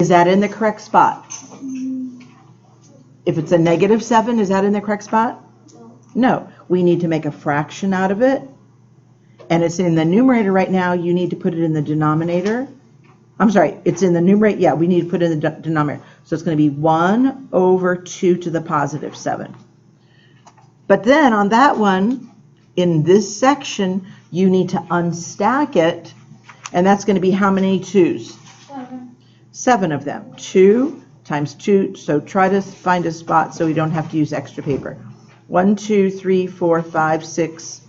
Is that in the correct spot? If it's a -7, is that in the correct spot? No. We need to make a fraction out of it. And it's in the numerator right now. You need to put it in the denominator. I'm sorry, it's in the numerator. Yeah, we need to put it in the denominator. So it's going to be 1 over 2 to the positive 7. But then on that one, in this section, you need to unstack it. And that's going to be how many 2's? 7. 7 of them. 2 times 2. So try to find a spot so we don't have to use extra paper. 1, 2, 3, 4, 5, 6,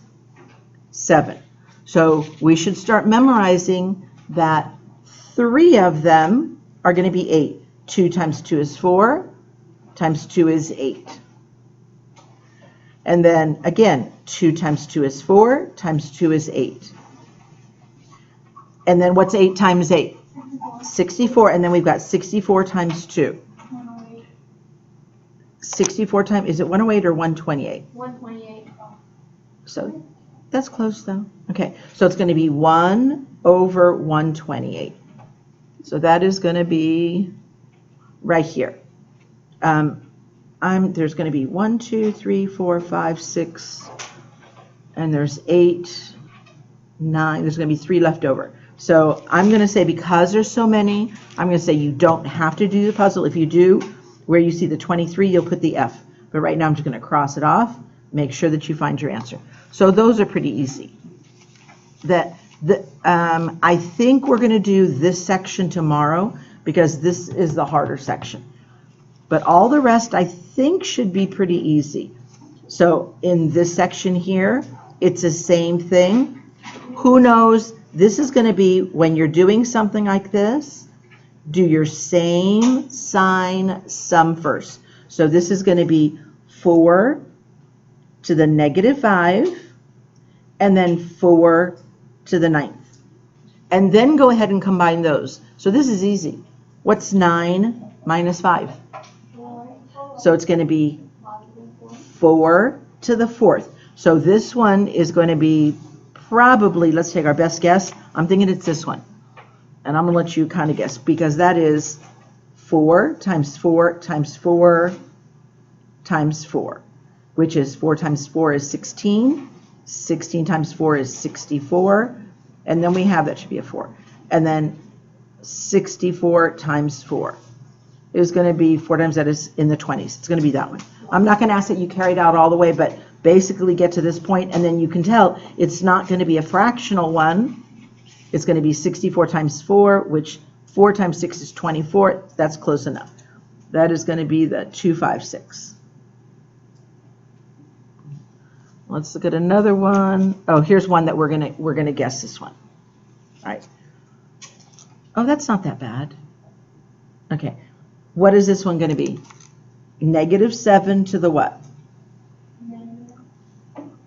7. So we should start memorizing that 3 of them are going to be 8. 2 times 2 is 4, times 2 is 8. And then again, 2 times 2 is 4, times 2 is 8. And then what's 8 times 8? 64. And then we've got 64 times 2. 108. 64 times, is it 108 or 128? 128. So that's close though. Okay, so it's going to be 1 over 128. So that is going to be right here. There's going to be 1, 2, 3, 4, 5, 6, and there's 8, 9. There's going to be 3 left over. So I'm going to say, because there's so many, I'm going to say you don't have to do the puzzle. If you do, where you see the 23, you'll put the F. But right now I'm just going to cross it off. Make sure that you find your answer. So those are pretty easy. I think we're going to do this section tomorrow because this is the harder section. But all the rest I think should be pretty easy. So in this section here, it's the same thing. Who knows? This is going to be, when you're doing something like this, do your same sign sum first. So this is going to be 4 to the -5, and then 4 to the 9th. And then go ahead and combine those. So this is easy. What's 9 minus 5? 4. So it's going to be 4 to the 4th. So this one is going to be probably, let's take our best guess. I'm thinking it's this one. And I'm going to let you kind of guess, because that is 4 times 4 times 4 times 4, which is 4 times 4 is 16. 16 times 4 is 64. And then we have, that should be a 4. And then 64 times 4 is going to be 4 times that is in the 20s. It's going to be that one. I'm not going to ask that you carry it out all the way, but basically get to this point, and then you can tell it's not going to be a fractional one. It's going to be 64 times 4, which 4 times 6 is 24. That's close enough. That is going to be the 256. Let's look at another one. Oh, here's one that we're gonna guess this one. All right. Oh, that's not that bad. Okay. What is this one going to be? -7 to the what?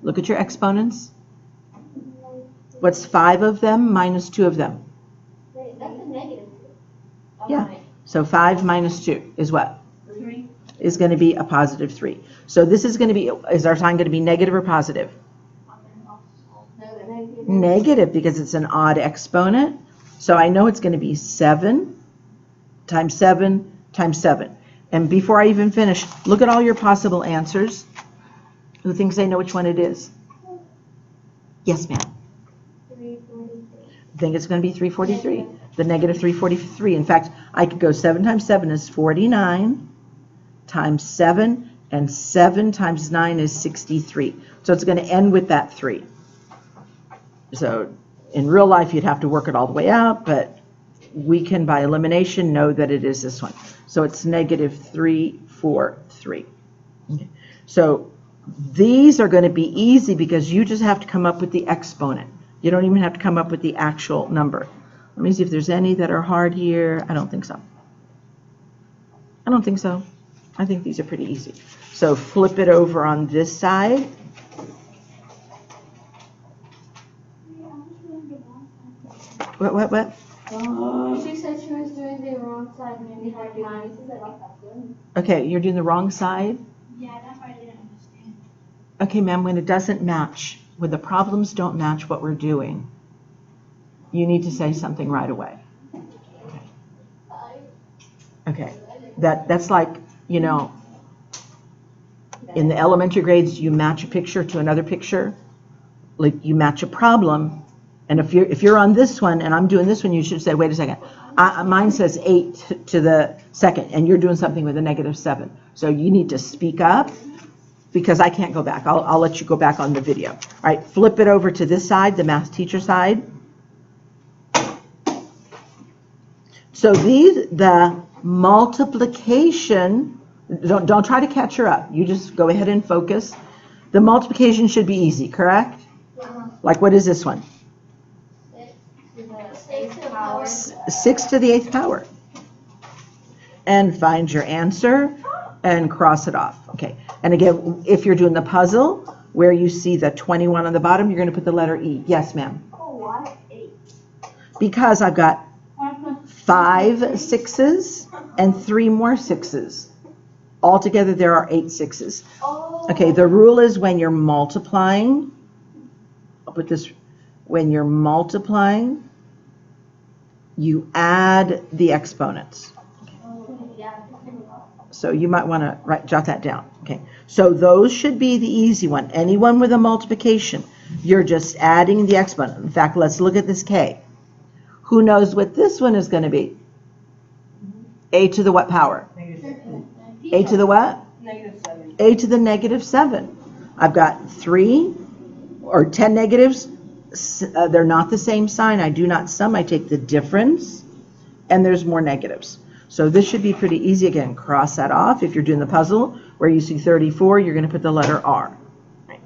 Look at your exponents. What's 5 of them minus 2 of them? Wait, that's a negative. Yeah. So 5 minus 2 is what? 3. Is going to be a positive 3. So this is going to be, is our sign going to be negative or positive? Negative, because it's an odd exponent. So I know it's going to be 7 times 7 times 7. And before I even finish, look at all your possible answers. Who thinks they know which one it is? Yes, ma'am. 343. I think it's going to be 343. The negative 343. In fact, I could go 7 times 7 is 49 times 7, and 7 times 9 is 63. So it's going to end with that 3. So in real life, you'd have to work it all the way out, but we can, by elimination, know that it is this one. So it's -343. Okay. So these are going to be easy because you just have to come up with the exponent. You don't even have to come up with the actual number. Let me see if there's any that are hard here. I don't think so. I don't think so. I think these are pretty easy. So flip it over on this side. What? She said she was doing the wrong side, maybe hard lines. Okay, you're doing the wrong side? Yeah, that's why I didn't understand. Okay, ma'am, when it doesn't match, when the problems don't match what we're doing, you need to say something right away. Okay. Okay, that's like, you know, in the elementary grades, you match a picture to another picture. Like you match a problem, and if you're on this one and I'm doing this one, you should say, wait a second, mine says 8 to the second, and you're doing something with a -7. So you need to speak up, because I can't go back. I'll let you go back on the video. All right, flip it over to this side, the math teacher side. So the multiplication, don't try to catch her up. You just go ahead and focus. The multiplication should be easy, correct? Like, what is this one? 6 to the 8th power. And find your answer and cross it off. Okay. And again, if you're doing the puzzle where you see the 21 on the bottom, you're going to put the letter E. Yes, ma'am. Oh, why 8? Because I've got 5 6s and 3 more 6s. Altogether, there are 8 6s. Oh. Okay, the rule is when you're multiplying, I'll put this, when you're multiplying, you add the exponents. So you might want to jot that down. Okay, so those should be the easy one. Anyone with a multiplication, you're just adding the exponent. In fact, let's look at this K. Who knows what this one is going to be? A to the what power? A to the what? -7. A to the -7. I've got 3 or 10 negatives. They're not the same sign. I do not sum. I take the difference, and there's more negatives. So this should be pretty easy. Again, cross that off. If you're doing the puzzle where you see 34, you're going to put the letter R. Right.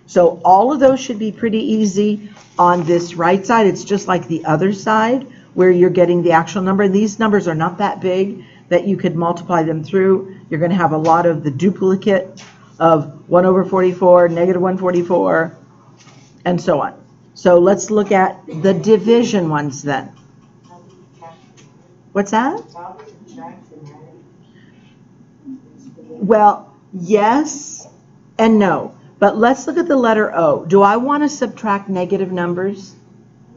So all of those should be pretty easy. On this right side, it's just like the other side where you're getting the actual number. These numbers are not that big that you could multiply them through. You're going to have a lot of the duplicate of 1 over 44, -144, and so on. So let's look at the division ones then. What's that? Well, yes and no. But let's look at the letter O. Do I want to subtract negative numbers?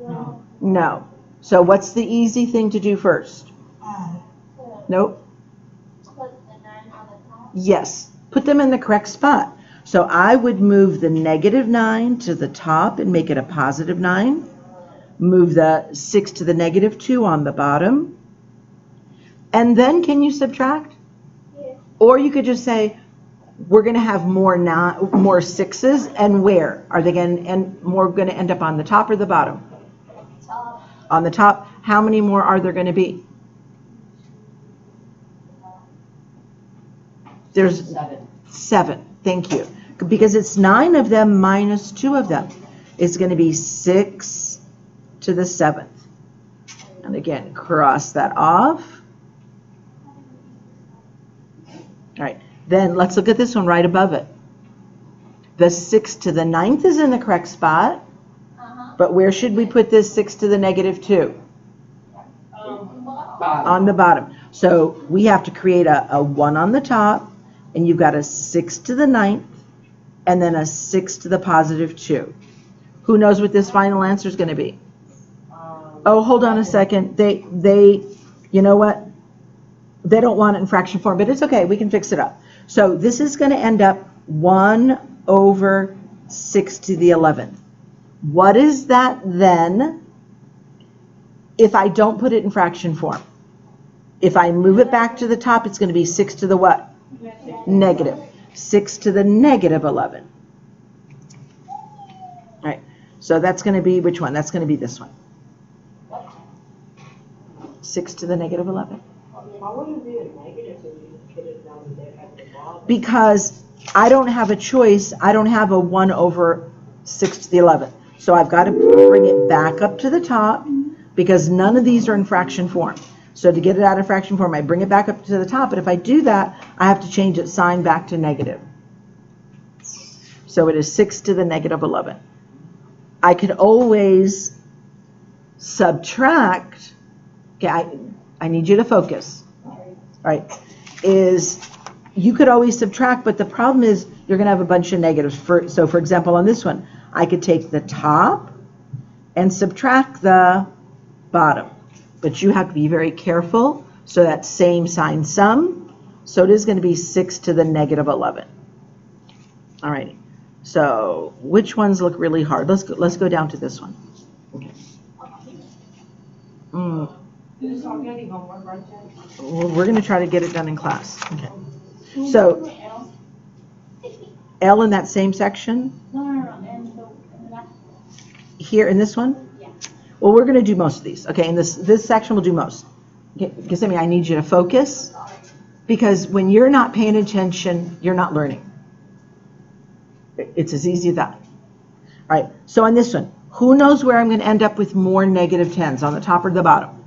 No. No. So what's the easy thing to do first? Nope. Put the 9 on the top. Yes. Put them in the correct spot. So I would move the -9 to the top and make it a +9. Move the 6 to the -2 on the bottom. And then can you subtract? Yeah. Or you could just say, we're going to have more 6s, and where are they going to end up, on the top or the bottom? Top. On the top. How many more are there going to be? There's 7. Thank you. Because it's 9 of them minus 2 of them. It's going to be 6 to the 7th. And again, cross that off. All right. Then let's look at this one right above it. The 6 to the 9th is in the correct spot. But where should we put this 6 to the -2? On the bottom. So we have to create a 1 on the top, and you've got a 6 to the 9th, and then a 6 to the +2. Who knows what this final answer is going to be? Oh, hold on a second. They, you know what? They don't want it in fraction form, but it's okay. We can fix it up. So this is going to end up 1 over 6 to the 11th. What is that then if I don't put it in fraction form? If I move it back to the top, it's going to be 6 to the what? Negative. 6 to the -11. All right. So that's going to be which one? That's going to be this one. 6 to the -11. Why would it be a negative if you put it down there at the bottom? Because I don't have a choice. I don't have a 1 over 6 to the 11th. So I've got to bring it back up to the top because none of these are in fraction form. So to get it out of fraction form, I bring it back up to the top. But if I do that, I have to change its sign back to negative. So it is 6 to the -11. I could always subtract. Okay, I need you to focus. All right, is you could always subtract, but the problem is you're going to have a bunch of negatives. So for example, on this one, I could take the top and subtract the bottom. But you have to be very careful So that's same sign sum. So it is going to be 6 to the negative 11. All right. So which ones look really hard? Let's go down to this one. Okay. Is this already homework, right? Well, we're going to try to get it done in class. Okay. So L in that same section? Here in this one? Yeah. Well, we're going to do most of these. Okay, in this section we'll do most. Okay, Gethsemane, I need you to focus, because when you're not paying attention, you're not learning. It's as easy as that. All right, so on this one, who knows where I'm going to end up with more negative 10s, on the top or the bottom?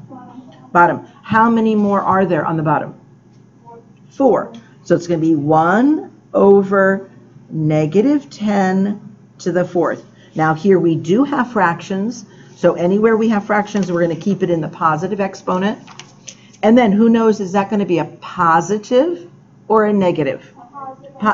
Bottom. How many more are there on the bottom? 4. So it's going to be 1 over negative 10 to the 4th. Now here we do have fractions, so anywhere we have fractions, we're going to keep it in the positive exponent. And then who knows, is that going to be a positive or a negative?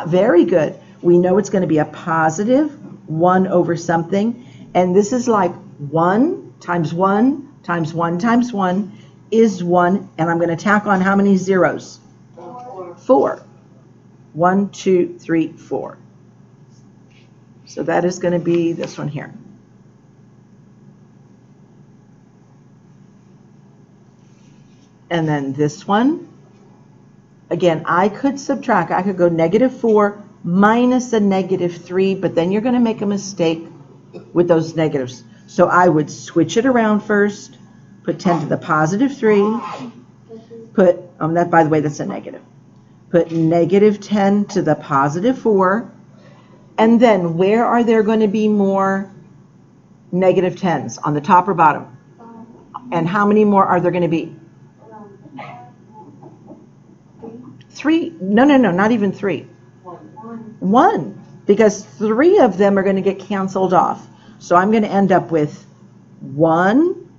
Very good. We know it's going to be a positive 1 over something. And this is like 1 times 1 times 1 times 1 is 1. And I'm going to tack on how many zeros? 4. 1, 2, 3, 4. So that is going to be this one here. And then this one, again, I could subtract. I could go negative 4 minus a negative 3, but then you're going to make a mistake with those negatives. So I would switch it around first, put 10 to the positive 3, put, that, by the way, that's a negative. Put negative 10 to the positive 4, and then where are there going to be more negative 10s, on the top or bottom? And how many more are there going to be? 3? No, not even 3. 1, because 3 of them are going to get canceled off. So I'm going to end up with 1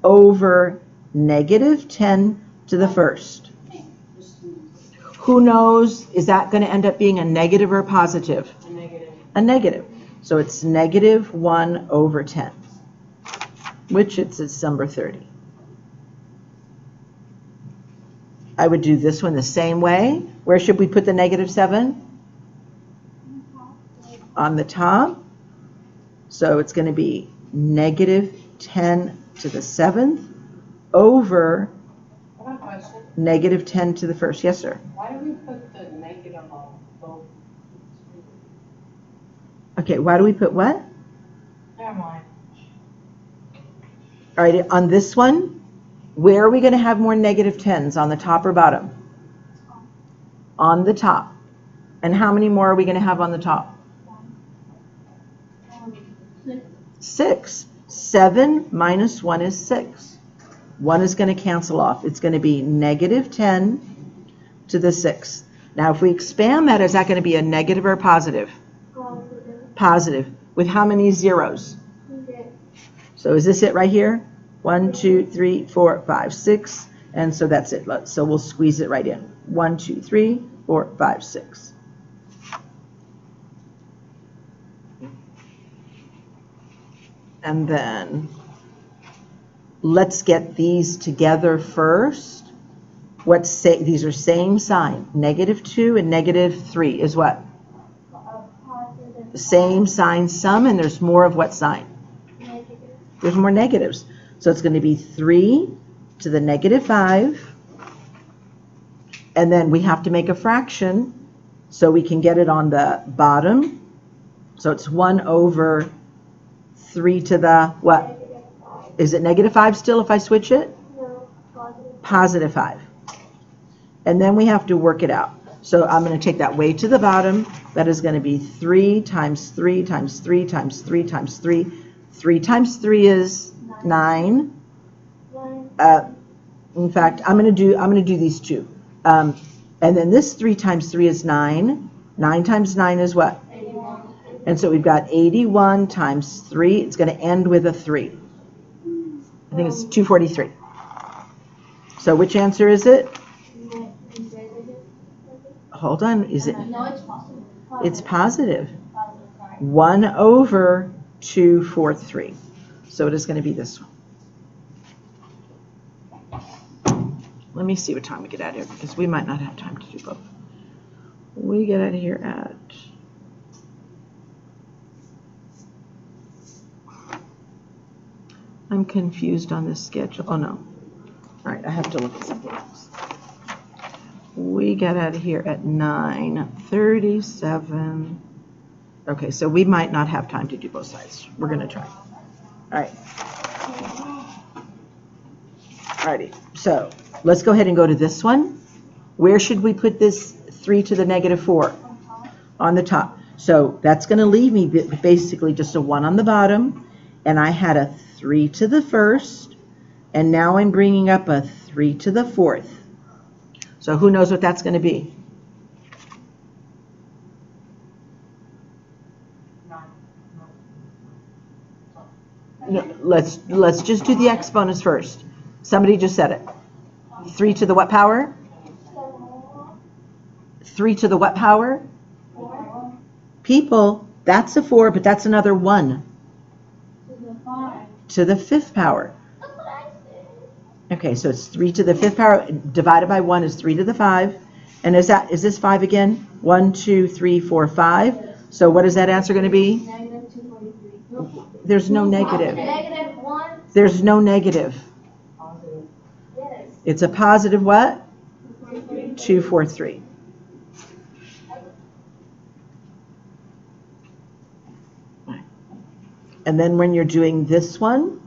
over negative 10 to the 1st. Who knows, is that going to end up being a negative or a positive? A negative. A negative. So it's negative 1 over 10, which it's number 30. I would do this one the same way. Where should we put the negative 7? On the top. So it's going to be negative 10 to the 7th over negative 10 to the 1st. Yes, sir. Why do we put the negative on both? Okay, why do we put what? Never mind. All right, on this one, where are we going to have more negative 10s, on the top or bottom? On the top. And how many more are we going to have on the top? 6. 7 minus 1 is 6. 1 is going to cancel off. It's going to be negative 10 to the 6th. Now, if we expand that, is that going to be a negative or a positive? Positive. With how many zeros? So is this it right here? 1, 2, 3, 4, 5, 6. And so that's it. So we'll squeeze it right in. 1, 2, 3, 4, 5, 6. And then let's get these together first. These are same sign. Negative 2 and negative 3 is what? The same sign sum, and there's more of what sign? There's more negatives. So it's going to be 3 to the negative 5. And then we have to make a fraction so we can get it on the bottom. So it's 1 over 3 to the what? Is it negative 5 still if I switch it? No, Positive 5. And then we have to work it out. So I'm going to take that way to the bottom. That is going to be 3 times 3 times 3 times 3 times 3. 3 times 3 is 9. In fact, I'm going to do these two. And then this 3 times 3 is 9. 9 times 9 is what? 81. And so we've got 81 times 3. It's going to end with a 3. I think it's 243. So which answer is it? Hold on. Is it? No, it's positive. It's positive. Positive, sorry. 1 over 243. So it is going to be this one. let me see what time we get out of here, because we might not have time to do both. We get out of here at... I'm confused on this schedule. Oh, no. All right, I have to look at something else. We get out of here at 9:37. Okay, so we might not have time to do both sides. We're going to try. All right. Alrighty, so let's go ahead and go to this one. Where should we put this 3 to the negative 4? On the top. So that's going to leave me basically just a 1 on the bottom, and I had a 3 to the first, and now I'm bringing up a 3 to the fourth. So who knows what that's going to be? No, let's just do the exponents first. Somebody just said it. 3 to the what power? 3 to the what power? People, that's a 4, but that's another 1. To the 5th power. Okay, so it's 3 to the 5th power divided by 1 is 3 to the 5. And is this 5 again? 1, 2, 3, 4, 5. So what is that answer going to be? Negative 243. There's no negative. Negative 1. There's no negative. Yes. It's a positive what? 243. And then when you're doing this one,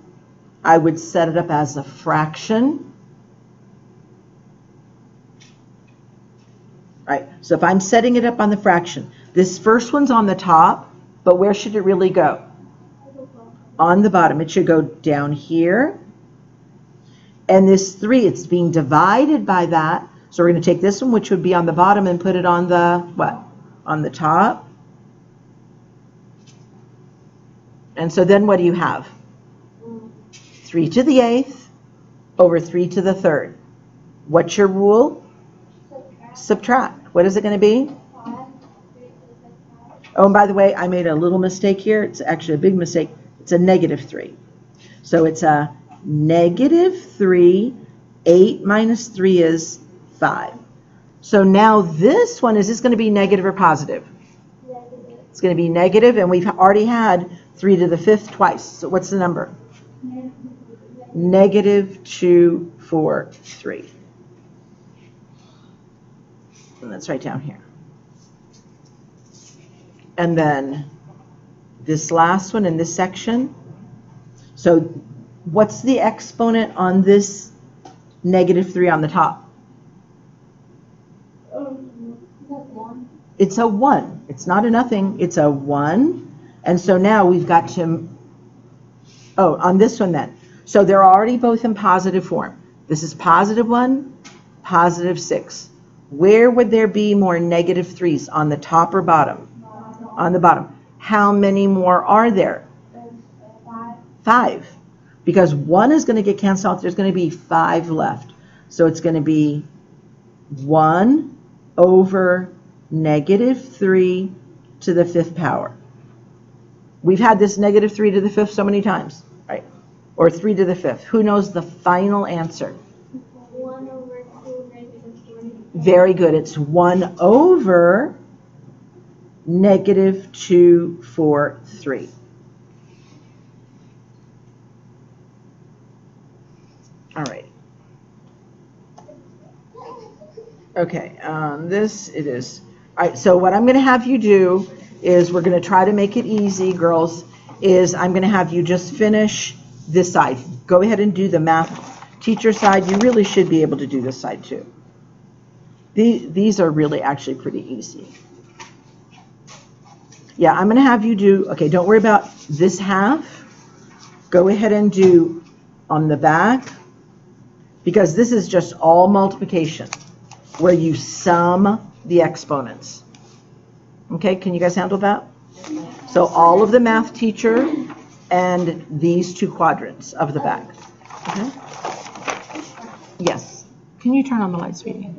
I would set it up as a fraction. All right, so if I'm setting it up on the fraction, this first one's on the top, but where should it really go? On the bottom. It should go down here. And this 3, it's being divided by that. So we're going to take this one, which would be on the bottom, and put it on the what? On the top. And so then what do you have? 3 to the 8th over 3 to the 3rd. What's your rule? Subtract. What is it going to be? Oh, and by the way, I made a little mistake here. It's actually a big mistake. It's a negative 3. So it's a negative 3. 8 minus 3 is 5. So now this one, is this going to be negative or positive? Negative. It's going to be negative, and we've already had 3 to the 5th twice. So what's the number? Negative 243. And that's right down here. And then this last one in this section. So what's the exponent on this negative 3 on the top? It's a 1. It's not a nothing. It's a 1. And so now we've got to, oh, on this one then. So they're already both in positive form. This is positive 1, positive 6. Where would there be more negative 3's, on the top or bottom? On the bottom. How many more are there? 5. Because 1 is going to get canceled out. There's going to be 5 left. So it's going to be 1 over negative 3 to the 5th power. We've had this negative 3 to the 5th so many times, right? Or 3 to the 5th. Who knows the final answer? 1 over 2 negative 3. Very good. It's 1 over negative 243. All right. Okay, this it is. All right, so what I'm going to have you do is we're going to try to make it easy, girls, is I'm going to have you just finish this side. Go ahead and do the math teacher side. You really should be able to do this side too. These are really actually pretty easy. Yeah, I'm going to have you do, okay, don't worry about this half. Go ahead and do on the back, because this is just all multiplication, where you sum the exponents. Okay, can you guys handle that? So all of the math teacher and these 2 quadrants of the back. Okay? Yes. Can you turn on the light, sweetie?